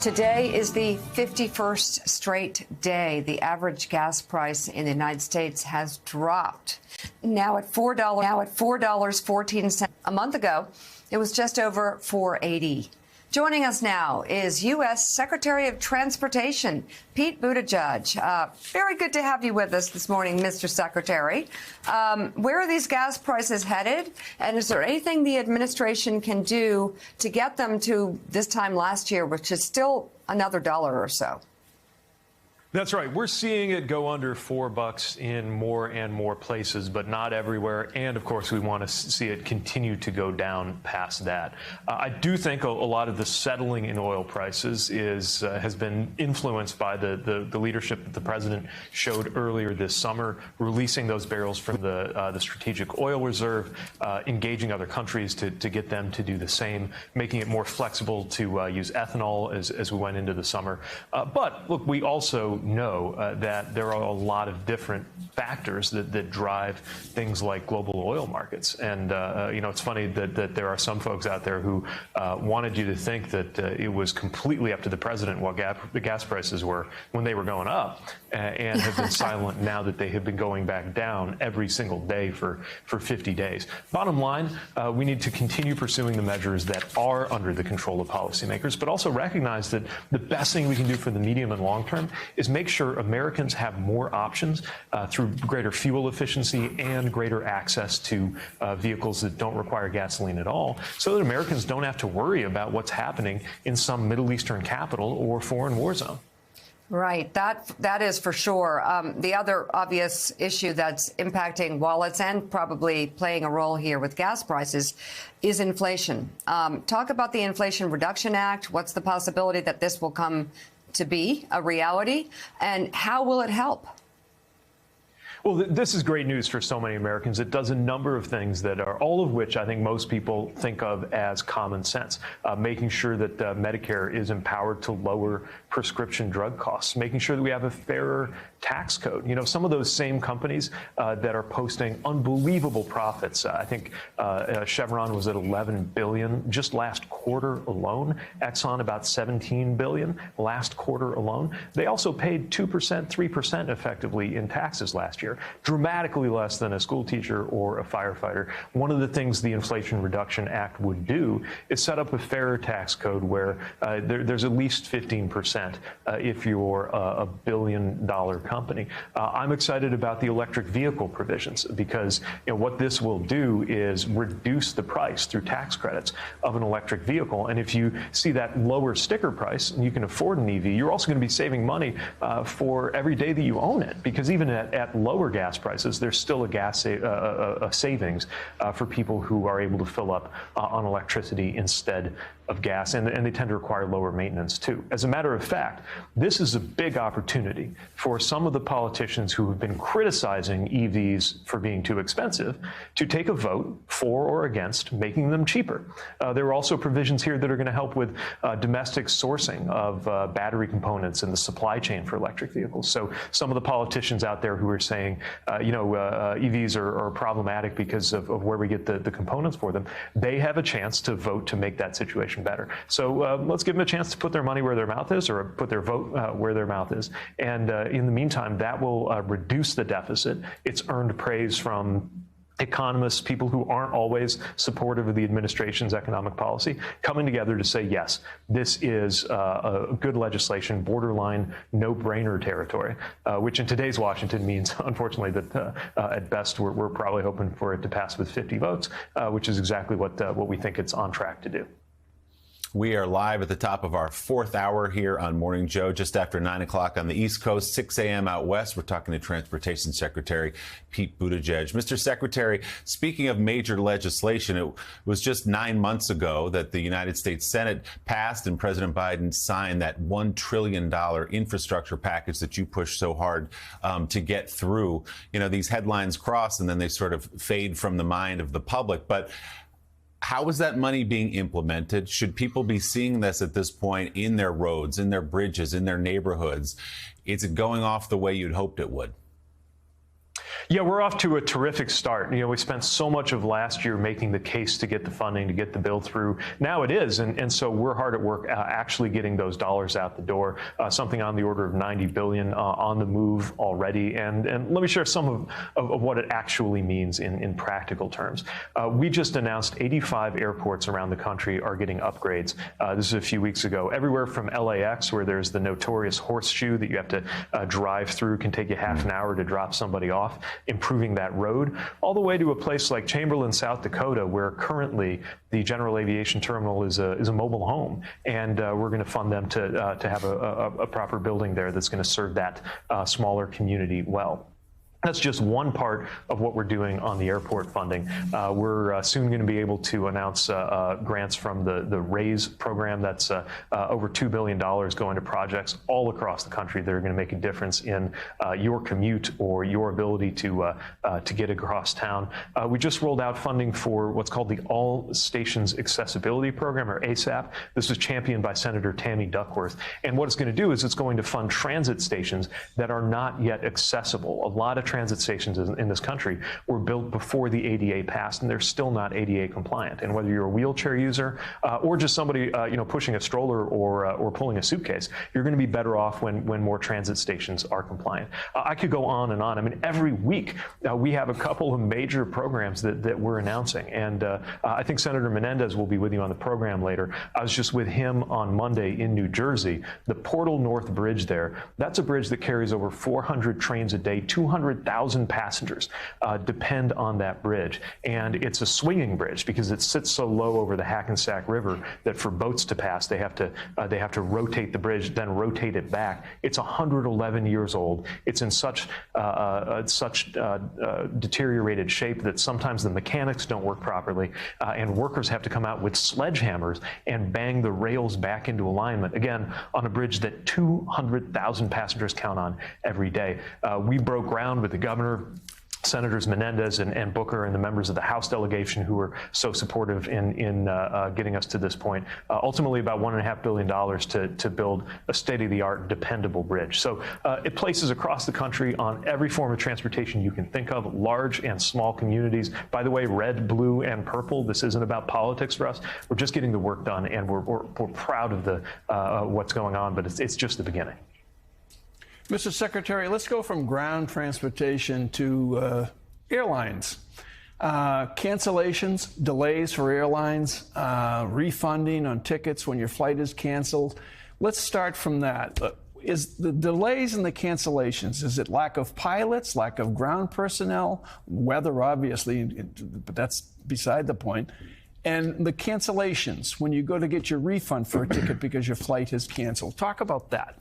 Today is the 51st straight day the average gas price in the United States has dropped. Now at $4.14. A month ago, it was just over $4.80. Joining us now is U.S. Secretary of Transportation, Pete Buttigieg. Very good to have you with us this morning, Mr. Secretary. Where are these gas prices headed? And is there anything the administration can do to get them to this time last year, which is still another dollar or so? That's right. We're seeing it go under $4 in more and more places, but not everywhere. And of course, we want to see it continue to go down past that. I do think a lot of the settling in oil prices has been influenced by the leadership that the president showed earlier this summer, releasing those barrels from the Strategic Oil Reserve, engaging other countries to get them to do the same, making it more flexible to use ethanol as we went into the summer. But look, we also know that there are a lot of different factors that drive things like global oil markets. And, it's funny that there are some folks out there who wanted you to think that it was completely up to the president what the gas prices were when they were going up, and have been silent now that they have been going back down every single day for 50 days. Bottom line, we need to continue pursuing the measures that are under the control of policymakers, but also recognize that the best thing we can do for the medium and long term is make sure Americans have more options through greater fuel efficiency and greater access to vehicles that don't require gasoline at all, so that Americans don't have to worry about what's happening in some Middle Eastern capital or foreign war zone. Right. That is for sure. The other obvious issue that's impacting wallets and probably playing a role here with gas prices is inflation. Talk about the Inflation Reduction Act. What's the possibility that this will come to be a reality, and how will it help? Well, this is great news for so many Americans. It does a number of things that are all of which I think most people think of as common sense. Making sure that Medicare is empowered to lower prescription drug costs, making sure that we have a fairer tax code. Some of those same companies that are posting unbelievable profits. I think Chevron was at $11 billion just last quarter alone. Exxon about $17 billion last quarter alone. They also paid 2%, 3% effectively in taxes last year, dramatically less than a school teacher or a firefighter. One of the things the Inflation Reduction Act would do is set up a fairer tax code where there's at least 15% if you're a billion-dollar company. I'm excited about the electric vehicle provisions because what this will do is reduce the price through tax credits of an electric vehicle. And if you see that lower sticker price and you can afford an EV, you're also going to be saving money for every day that you own it, because even at lower gas prices, there's still a savings for people who are able to fill up on electricity instead of gas, and they tend to require lower maintenance too. As a matter of fact, this is a big opportunity for some of the politicians who have been criticizing EVs for being too expensive to take a vote for or against making them cheaper. There are also provisions here that are going to help with domestic sourcing of battery components in the supply chain for electric vehicles. So some of the politicians out there who are saying, EVs are problematic because of where we get the components for them, they have a chance to vote to make that situation better. So let's give them a chance to put their money where their mouth is, or put their vote where their mouth is. And in the meantime, that will reduce the deficit. It's earned praise from economists, people who aren't always supportive of the administration's economic policy, coming together to say, yes, this is a good legislation, borderline no-brainer territory, which in today's Washington means, unfortunately, that at best we're probably hoping for it to pass with 50 votes, which is exactly what we think it's on track to do. We are live at the top of our fourth hour here on Morning Joe, just after 9 o'clock on the East Coast, 6 a.m. out west. We're talking to Transportation Secretary Pete Buttigieg. Mr. Secretary, speaking of major legislation, it was just 9 months ago that the United States Senate passed and President Biden signed that $1 trillion infrastructure package that you pushed so hard to get through. These headlines cross and then they sort of fade from the mind of the public. But how is that money being implemented? Should people be seeing this at this point in their roads, in their bridges, in their neighborhoods? Is it going off the way you'd hoped it would? Yeah, we're off to a terrific start. We spent so much of last year making the case to get the funding, to get the bill through. Now it is, and so we're hard at work actually getting those dollars out the door, something on the order of $90 billion on the move already. And let me share some of what it actually means in practical terms. We just announced 85 airports around the country are getting upgrades. This is a few weeks ago. Everywhere from LAX, where there's the notorious horseshoe that you have to drive through, can take you half an hour to drop somebody off, improving that road, all the way to a place like Chamberlain, South Dakota, where currently the General Aviation Terminal is a mobile home, and we're going to fund them to have a proper building there that's going to serve that smaller community well. That's just one part of what we're doing on the airport funding. We're soon going to be able to announce grants from the RAISE program. That's over $2 billion going to projects all across the country that are going to make a difference in your commute or your ability to get across town. We just rolled out funding for what's called the All Stations Accessibility Program, or ASAP. This was championed by Senator Tammy Duckworth. And what it's going to do is it's going to fund transit stations that are not yet accessible. A lot of transit stations in this country were built before the ADA passed, and they're still not ADA compliant. And whether you're a wheelchair user or just somebody pushing a stroller or pulling a suitcase, you're going to be better off when more transit stations are compliant. I could go on and on. I mean, every week we have a couple of major programs that we're announcing, and I think Senator Menendez will be with you on the program later. I was just with him on Monday in New Jersey. The Portal North Bridge there, that's a bridge that carries over 400 trains a day, 200,000 passengers depend on that bridge. And it's a swinging bridge because it sits so low over the Hackensack River that for boats to pass, they have to rotate the bridge, then rotate it back. It's 111 years old. It's in such deteriorated shape that sometimes the mechanics don't work properly, and workers have to come out with sledgehammers and bang the rails back into alignment, again, on a bridge that 200,000 passengers count on every day. We broke ground with the governor, Senators Menendez and Booker, and the members of the House delegation who were so supportive in getting us to this point. Ultimately, about $1.5 billion to build a state-of-the-art, dependable bridge. So it places across the country on every form of transportation you can think of, large and small communities. By the way, red, blue, and purple. This isn't about politics for us. We're just getting the work done, and we're proud of what's going on, but it's just the beginning. Mr. Secretary, let's go from ground transportation to airlines. Cancellations, delays for airlines, refunding on tickets when your flight is canceled. Let's start from that. Is the delays and the cancellations, is it lack of pilots, lack of ground personnel, weather obviously, but that's beside the point. And the cancellations, when you go to get your refund for a ticket because your flight is canceled. Talk about that.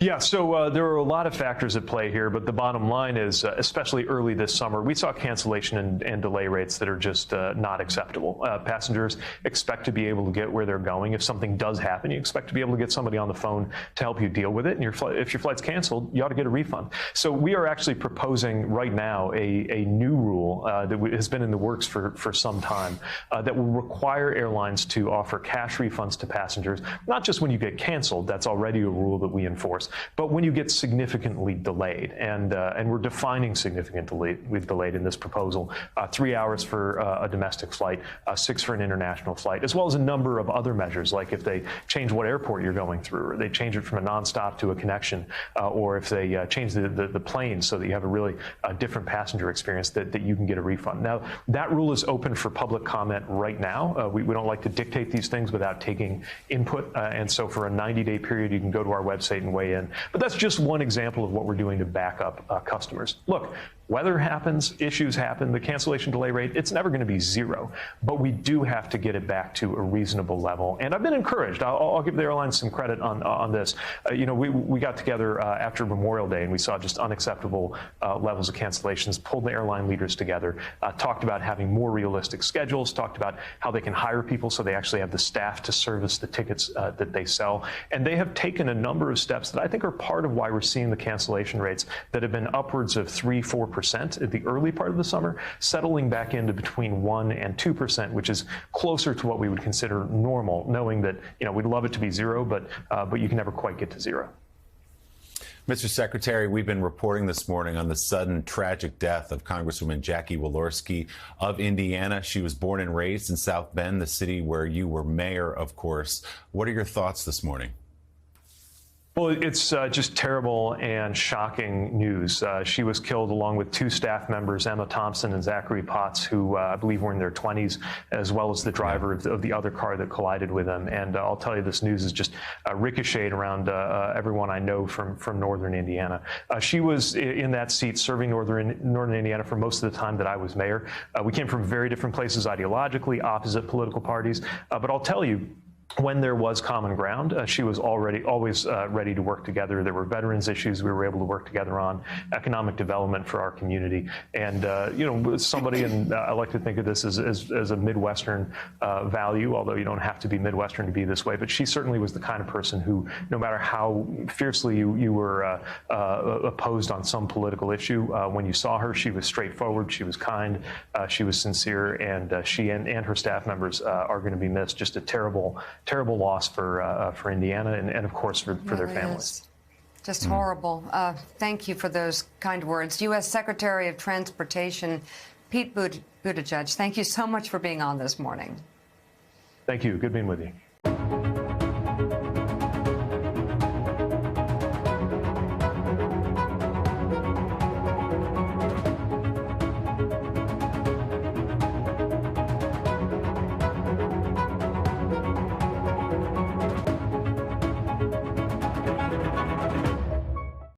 Yeah, so there are a lot of factors at play here, but the bottom line is, especially early this summer, we saw cancellation and delay rates that are just not acceptable. Passengers expect to be able to get where they're going. If something does happen, you expect to be able to get somebody on the phone to help you deal with it. And if your flight's canceled, you ought to get a refund. So we are actually proposing right now a new rule that has been in the works for some time that will require airlines to offer cash refunds to passengers, not just when you get canceled. That's already a rule that we enforce. But when you get significantly delayed, and we're defining significantly delayed in this proposal, 3 hours for a domestic flight, 6 for an international flight, as well as a number of other measures, like if they change what airport you're going through, or they change it from a nonstop to a connection, or if they change the plane so that you have a really different passenger experience, that you can get a refund. Now, that rule is open for public comment right now. We don't like to dictate these things without taking input, and so for a 90-day period, you can go to our website and weigh in. But that's just one example of what we're doing to back up customers. Look, weather happens, issues happen, the cancellation delay rate, it's never going to be zero, but we do have to get it back to a reasonable level. And I've been encouraged. I'll give the airlines some credit on this. We got together after Memorial Day, and we saw just unacceptable levels of cancellations, pulled the airline leaders together, talked about having more realistic schedules, talked about how they can hire people so they actually have the staff to service the tickets that they sell. And they have taken a number of steps that I think are part of why we're seeing the cancellation rates that have been upwards of 3-4% at the early part of the summer, settling back into between 1% and 2%, which is closer to what we would consider normal, knowing that we'd love it to be zero, but you can never quite get to zero. Mr. Secretary, we've been reporting this morning on the sudden tragic death of Congresswoman Jackie Walorski of Indiana. She was born and raised in South Bend, the city where you were mayor, of course. What are your thoughts this morning? Well, it's just terrible and shocking news. She was killed along with two staff members, Emma Thompson and Zachary Potts, who I believe were in their 20s, as well as the driver of the other car that collided with them. And I'll tell you, this news is just ricocheted around everyone I know from northern Indiana. She was in that seat serving northern Indiana for most of the time that I was mayor. We came from very different places ideologically, opposite political parties. But I'll tell you, when there was common ground, she was always ready to work together. There were veterans issues we were able to work together on, economic development for our community. And, somebody, and I like to think of this as a Midwestern value, although you don't have to be Midwestern to be this way. But she certainly was the kind of person who, no matter how fiercely you were opposed on some political issue, when you saw her, she was straightforward, she was kind, she was sincere, and she and her staff members are going to be missed. Just a terrible loss for Indiana and of course, for their families. Just horrible. Thank you for those kind words. U.S. Secretary of Transportation Pete Buttigieg, thank you so much for being on this morning. Thank you. Good being with you.